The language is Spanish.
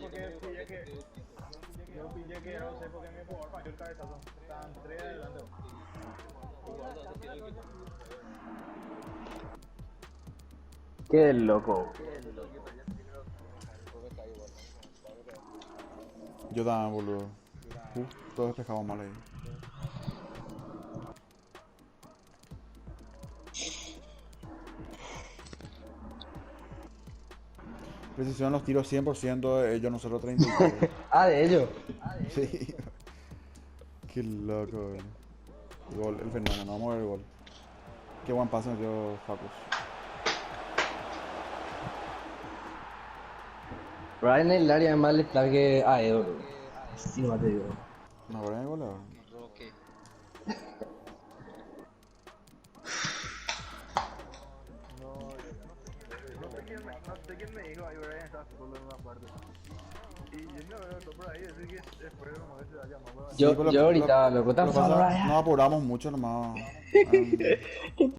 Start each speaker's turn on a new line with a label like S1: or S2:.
S1: porque yo pillé que era sé porque mi jugador falló el cabezazo. Estaban tres adelante.
S2: Qué loco.
S3: Yo también, boludo. Todos despejamos mal ahí. Precisión los tiros 100%, ellos nosotros 33.
S2: Ah, de ellos.
S3: Sí. Qué loco, boludo. Gol, el fenómeno, no vamos a ver el gol. Qué buen pase metió Facus.
S2: Brian en el área además le plague a Edo. Sí, no te digo.
S3: No, ahora el gol ahora.
S4: Roque.
S1: No sé quién me dijo ahí, Brian estaba solo en una parte. Y yo no veo todo por ahí, así que después como que se vaya más.
S2: Yo,
S3: pero
S2: yo ahorita, loco,
S3: lo
S2: estamos
S3: pasa,
S2: Brian.
S3: nos apuramos mucho nomás.